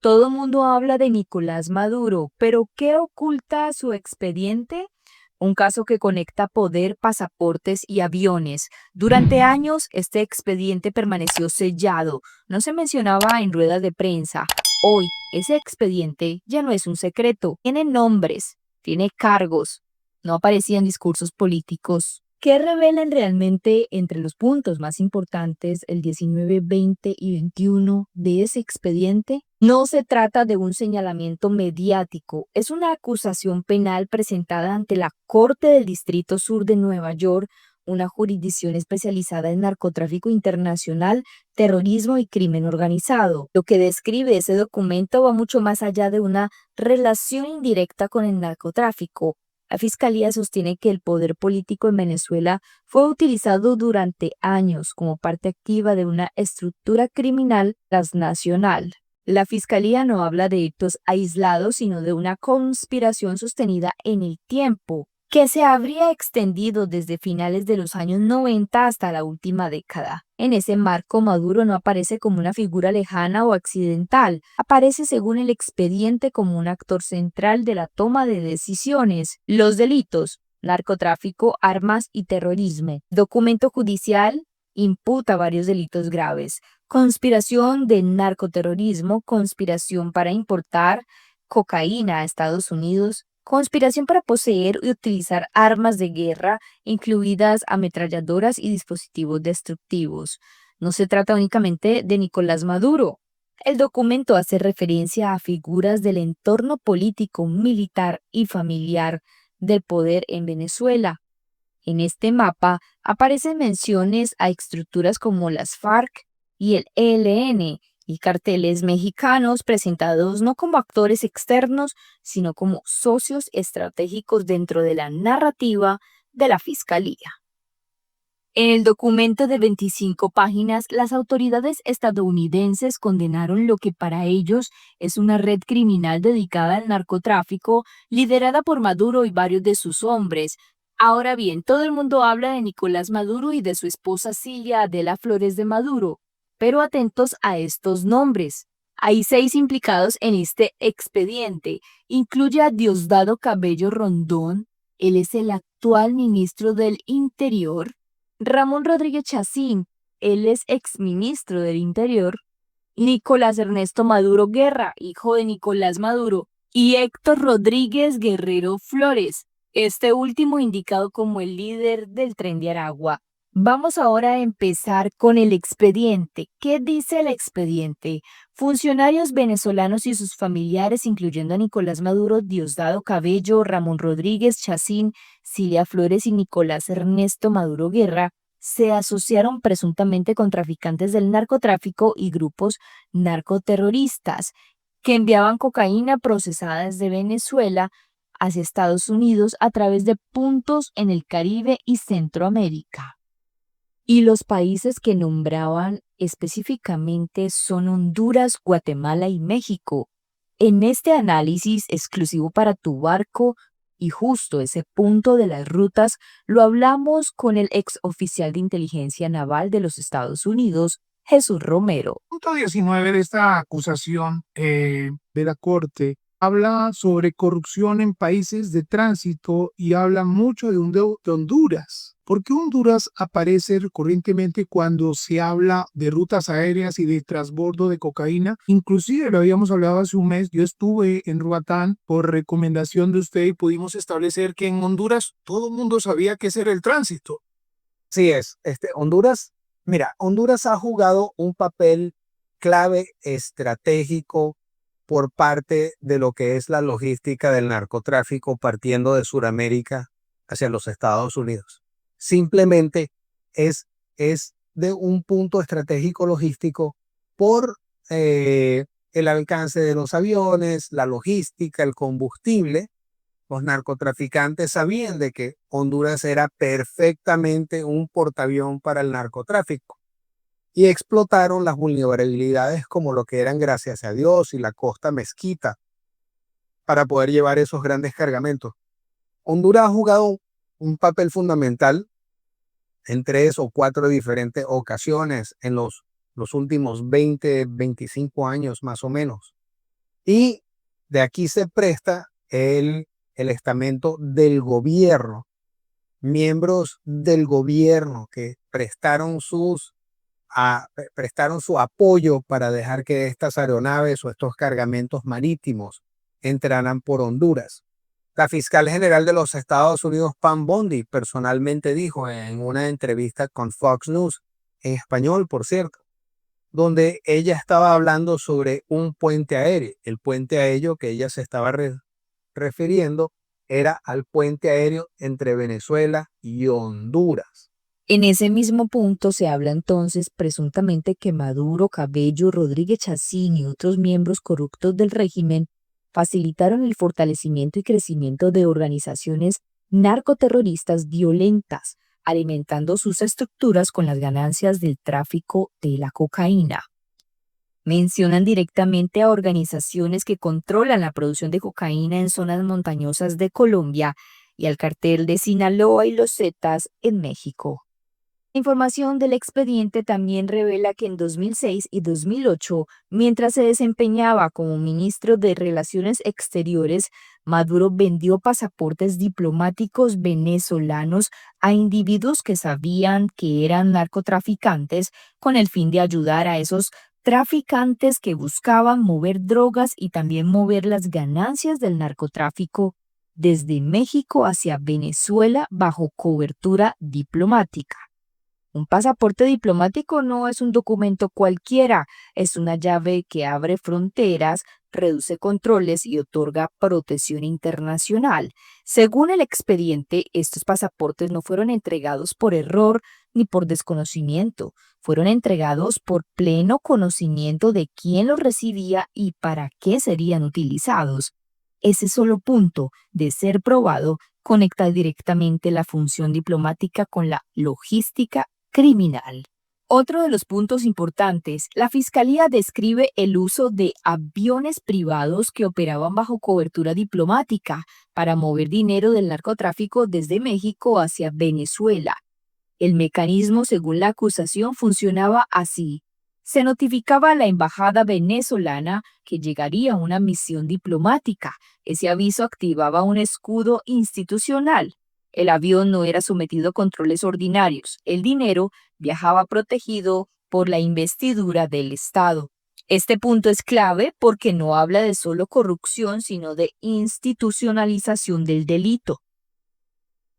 Todo el mundo habla de Nicolás Maduro, pero ¿qué oculta su expediente? Un caso que conecta poder, pasaportes y aviones. Durante años, este expediente permaneció sellado, no se mencionaba en ruedas de prensa. Hoy, ese expediente ya no es un secreto, tiene nombres, tiene cargos, no aparecía en discursos políticos. ¿Qué revelan realmente entre los puntos más importantes el 19, 20 y 21 de ese expediente? No se trata de un señalamiento mediático, es una acusación penal presentada ante la Corte del Distrito Sur de Nueva York, una jurisdicción especializada en narcotráfico internacional, terrorismo y crimen organizado. Lo que describe ese documento va mucho más allá de una relación indirecta con el narcotráfico. La Fiscalía sostiene que el poder político en Venezuela fue utilizado durante años como parte activa de una estructura criminal transnacional. La Fiscalía no habla de hechos aislados, sino de una conspiración sostenida en el tiempo, que se habría extendido desde finales de los años 90 hasta la última década. En ese marco, Maduro no aparece como una figura lejana o accidental, aparece según el expediente como un actor central de la toma de decisiones. Los delitos: narcotráfico, armas y terrorismo. Documento judicial imputa varios delitos graves: conspiración de narcoterrorismo, conspiración para importar cocaína a Estados Unidos, conspiración para poseer y utilizar armas de guerra, incluidas ametralladoras y dispositivos destructivos. No se trata únicamente de Nicolás Maduro. El documento hace referencia a figuras del entorno político, militar y familiar del poder en Venezuela. En este mapa aparecen menciones a estructuras como las FARC y el ELN y carteles mexicanos presentados no como actores externos, sino como socios estratégicos dentro de la narrativa de la Fiscalía. En el documento de 25 páginas, las autoridades estadounidenses condenaron lo que para ellos es una red criminal dedicada al narcotráfico, liderada por Maduro y varios de sus hombres. Ahora bien, todo el mundo habla de Nicolás Maduro y de su esposa Cilia Adela Flores de Maduro, pero atentos a estos nombres. Hay 6 implicados en este expediente. Incluye a Diosdado Cabello Rondón, él es el actual ministro del Interior. Ramón Rodríguez Chacín, él es exministro del Interior. Nicolás Ernesto Maduro Guerra, hijo de Nicolás Maduro, y Héctor Rodríguez Guerrero Flores, este último indicado como el líder del Tren de Aragua. Vamos ahora a empezar con el expediente. ¿Qué dice el expediente? Funcionarios venezolanos y sus familiares, incluyendo a Nicolás Maduro, Diosdado Cabello, Ramón Rodríguez Chacín, Cilia Flores y Nicolás Ernesto Maduro Guerra, se asociaron presuntamente con traficantes del narcotráfico y grupos narcoterroristas que enviaban cocaína procesada desde Venezuela hacia Estados Unidos a través de puntos en el Caribe y Centroamérica. Y los países que nombraban específicamente son Honduras, Guatemala y México. En este análisis exclusivo para tu barco y justo ese punto de las rutas lo hablamos con el ex oficial de inteligencia naval de los Estados Unidos, Jesús Romero. Punto 19 de esta acusación de la Corte habla sobre corrupción en países de tránsito y habla mucho de Honduras. ¿Por qué Honduras aparece recurrentemente cuando se habla de rutas aéreas y de transbordo de cocaína? Inclusive lo habíamos hablado hace un mes, yo estuve en Roatán por recomendación de usted y pudimos establecer que en Honduras todo el mundo sabía que ese era el tránsito. Sí es, Honduras, mira, Honduras ha jugado un papel clave estratégico por parte de lo que es la logística del narcotráfico partiendo de Sudamérica hacia los Estados Unidos. Simplemente es, es de un punto estratégico logístico por el alcance de los aviones, la logística, el combustible. Los narcotraficantes sabían de que Honduras era perfectamente un portaavión para el narcotráfico y explotaron las vulnerabilidades como lo que eran Gracias a Dios y la Costa Mezquita para poder llevar esos grandes cargamentos. Honduras ha jugado un papel fundamental en 3 o 4 diferentes ocasiones en los últimos 20, 25 años más o menos. Y de aquí se presta el estamento del gobierno, miembros del gobierno que prestaron su apoyo para dejar que estas aeronaves o estos cargamentos marítimos entraran por Honduras. La fiscal general de los Estados Unidos, Pam Bondi, personalmente dijo en una entrevista con Fox News, en español, por cierto, donde ella estaba hablando sobre un puente aéreo. El puente aéreo que ella se estaba refiriendo era al puente aéreo entre Venezuela y Honduras. En ese mismo punto se habla entonces presuntamente que Maduro, Cabello, Rodríguez Chacín y otros miembros corruptos del régimen facilitaron el fortalecimiento y crecimiento de organizaciones narcoterroristas violentas, alimentando sus estructuras con las ganancias del tráfico de la cocaína. Mencionan directamente a organizaciones que controlan la producción de cocaína en zonas montañosas de Colombia y al cartel de Sinaloa y los Zetas en México. La información del expediente también revela que en 2006 y 2008, mientras se desempeñaba como ministro de Relaciones Exteriores, Maduro vendió pasaportes diplomáticos venezolanos a individuos que sabían que eran narcotraficantes con el fin de ayudar a esos traficantes que buscaban mover drogas y también mover las ganancias del narcotráfico desde México hacia Venezuela bajo cobertura diplomática. Un pasaporte diplomático no es un documento cualquiera, es una llave que abre fronteras, reduce controles y otorga protección internacional. Según el expediente, estos pasaportes no fueron entregados por error ni por desconocimiento, fueron entregados por pleno conocimiento de quién los recibía y para qué serían utilizados. Ese solo punto de ser probado conecta directamente la función diplomática con la logística criminal. Otro de los puntos importantes, la Fiscalía describe el uso de aviones privados que operaban bajo cobertura diplomática para mover dinero del narcotráfico desde México hacia Venezuela. El mecanismo, según la acusación, funcionaba así. Se notificaba a la embajada venezolana que llegaría una misión diplomática. Ese aviso activaba un escudo institucional. El avión no era sometido a controles ordinarios. El dinero viajaba protegido por la investidura del Estado. Este punto es clave porque no habla de solo corrupción, sino de institucionalización del delito.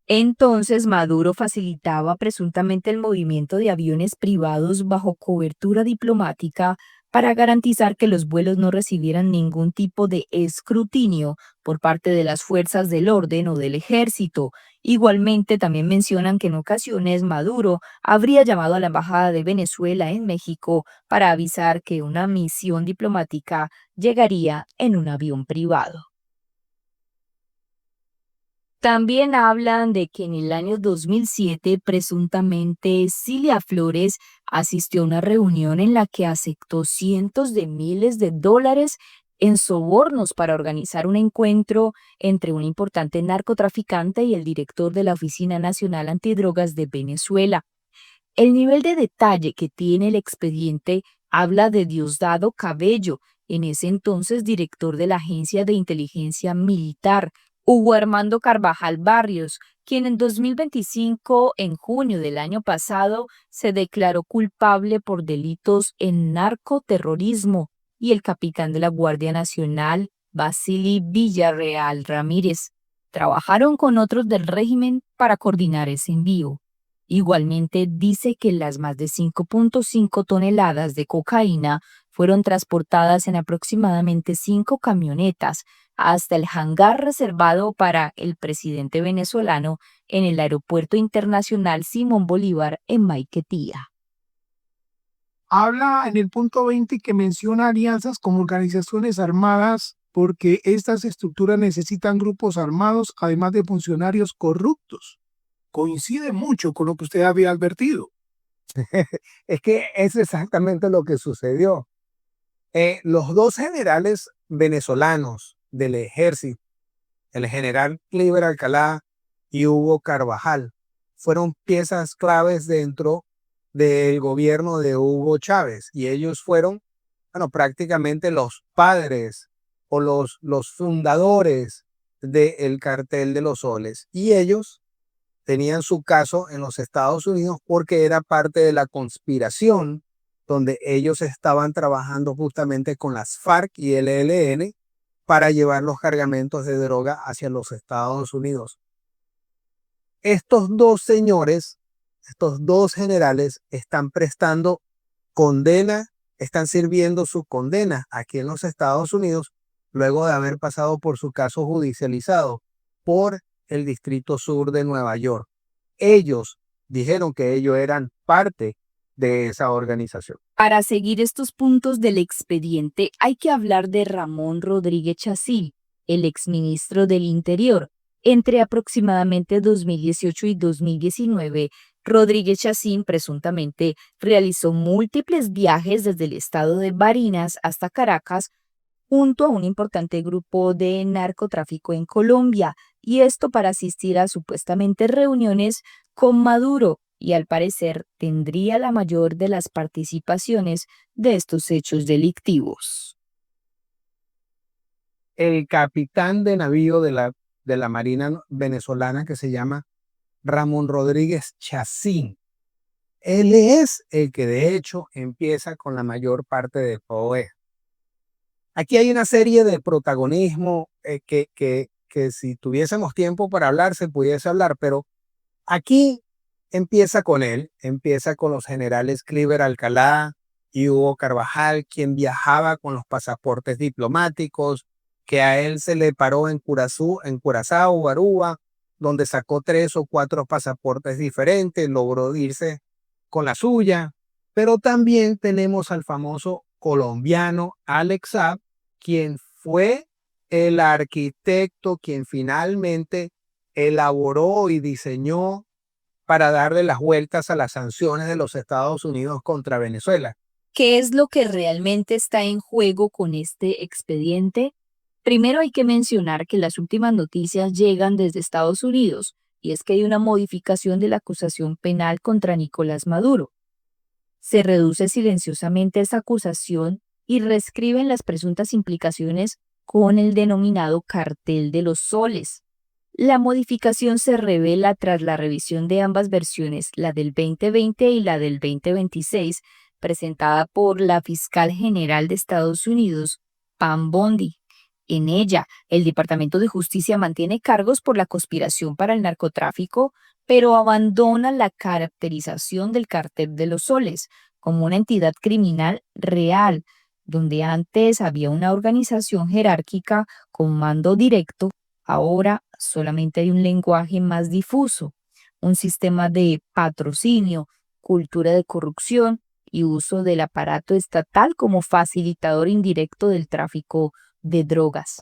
Entonces Maduro facilitaba presuntamente el movimiento de aviones privados bajo cobertura diplomática para garantizar que los vuelos no recibieran ningún tipo de escrutinio por parte de las fuerzas del orden o del ejército. Igualmente también mencionan que en ocasiones Maduro habría llamado a la Embajada de Venezuela en México para avisar que una misión diplomática llegaría en un avión privado. También hablan de que en el año 2007 presuntamente Cilia Flores asistió a una reunión en la que aceptó cientos de miles de dólares en sobornos para organizar un encuentro entre un importante narcotraficante y el director de la Oficina Nacional Antidrogas de Venezuela. El nivel de detalle que tiene el expediente habla de Diosdado Cabello, en ese entonces director de la Agencia de Inteligencia Militar, Hugo Armando Carvajal Barrios, quien en 2025, en junio del año pasado, se declaró culpable por delitos en narcoterrorismo, y el capitán de la Guardia Nacional, Basili Villarreal Ramírez. Trabajaron con otros del régimen para coordinar ese envío. Igualmente dice que las más de 5.5 toneladas de cocaína fueron transportadas en aproximadamente 5 camionetas hasta el hangar reservado para el presidente venezolano en el Aeropuerto Internacional Simón Bolívar en Maiquetía. Habla en el punto 20 que menciona alianzas con organizaciones armadas porque estas estructuras necesitan grupos armados además de funcionarios corruptos. Coincide mucho con lo que usted había advertido. Es que es exactamente lo que sucedió. Los dos generales venezolanos del ejército, el general Cliver Alcalá y Hugo Carvajal, fueron piezas claves dentro del gobierno de Hugo Chávez y ellos fueron, bueno, prácticamente los padres o los fundadores del Cartel de los Soles. Y ellos tenían su caso en los Estados Unidos porque era parte de la conspiración donde ellos estaban trabajando justamente con las FARC y el ELN para llevar los cargamentos de droga hacia los Estados Unidos. Estos dos señores, estos dos generales, están prestando condena, están sirviendo su condena aquí en los Estados Unidos luego de haber pasado por su caso judicializado por el Distrito Sur de Nueva York. Ellos dijeron que ellos eran parte de esa organización. Para seguir estos puntos del expediente, hay que hablar de Ramón Rodríguez Chacín, el exministro del Interior. Entre aproximadamente 2018 y 2019, Rodríguez Chacín presuntamente realizó múltiples viajes desde el estado de Barinas hasta Caracas junto a un importante grupo de narcotráfico en Colombia, y esto para asistir a supuestamente reuniones con Maduro, y al parecer tendría la mayor de las participaciones de estos hechos delictivos. El capitán de navío de la Marina venezolana, que se llama Ramón Rodríguez Chacín, él es el que de hecho empieza con la mayor parte de todo esto. Aquí hay una serie de protagonismo que si tuviésemos tiempo para hablar se pudiese hablar, pero aquí empieza con él, empieza con los generales Cliver Alcalá y Hugo Carvajal, quien viajaba con los pasaportes diplomáticos, que a él se le paró en Curazao, Aruba, donde sacó 3 o 4 pasaportes diferentes, logró irse con la suya. Pero también tenemos al famoso colombiano Alex Saab, quien fue el arquitecto, quien finalmente elaboró y diseñó para darle las vueltas a las sanciones de los Estados Unidos contra Venezuela. ¿Qué es lo que realmente está en juego con este expediente? Primero hay que mencionar que las últimas noticias llegan desde Estados Unidos, y es que hay una modificación de la acusación penal contra Nicolás Maduro. Se reduce silenciosamente esa acusación y reescriben las presuntas implicaciones con el denominado Cartel de los Soles. La modificación se revela tras la revisión de ambas versiones, la del 2020 y la del 2026, presentada por la fiscal general de Estados Unidos, Pam Bondi. En ella, el Departamento de Justicia mantiene cargos por la conspiración para el narcotráfico, pero abandona la caracterización del Cartel de los Soles como una entidad criminal real, donde antes había una organización jerárquica con mando directo. Ahora solamente hay un lenguaje más difuso, un sistema de patrocinio, cultura de corrupción y uso del aparato estatal como facilitador indirecto del tráfico de drogas.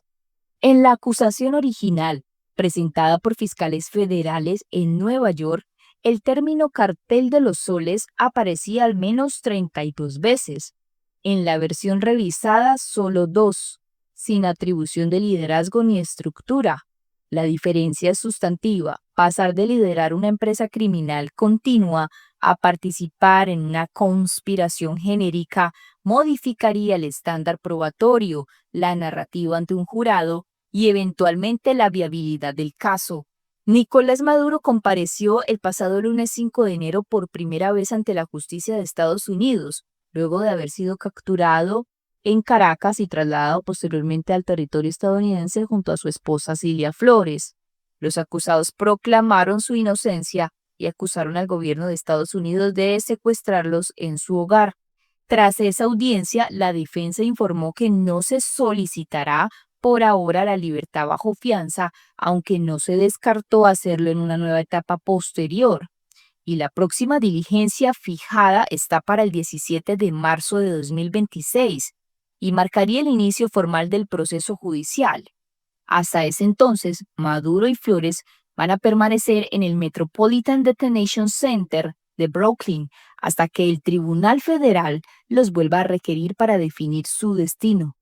En la acusación original, presentada por fiscales federales en Nueva York, el término Cartel de los Soles aparecía al menos 32 veces. En la versión revisada, solo 2, sin atribución de liderazgo ni estructura. La diferencia es sustantiva: pasar de liderar una empresa criminal continua a participar en una conspiración genérica modificaría el estándar probatorio, la narrativa ante un jurado y eventualmente la viabilidad del caso. Nicolás Maduro compareció el pasado lunes 5 de enero por primera vez ante la justicia de Estados Unidos, luego de haber sido capturado en Caracas y trasladado posteriormente al territorio estadounidense junto a su esposa Cilia Flores. Los acusados proclamaron su inocencia y acusaron al gobierno de Estados Unidos de secuestrarlos en su hogar. Tras esa audiencia, la defensa informó que no se solicitará por ahora la libertad bajo fianza, aunque no se descartó hacerlo en una nueva etapa posterior. Y la próxima diligencia fijada está para el 17 de marzo de 2026 y marcaría el inicio formal del proceso judicial. Hasta ese entonces, Maduro y Flores van a permanecer en el Metropolitan Detention Center de Brooklyn hasta que el Tribunal Federal los vuelva a requerir para definir su destino.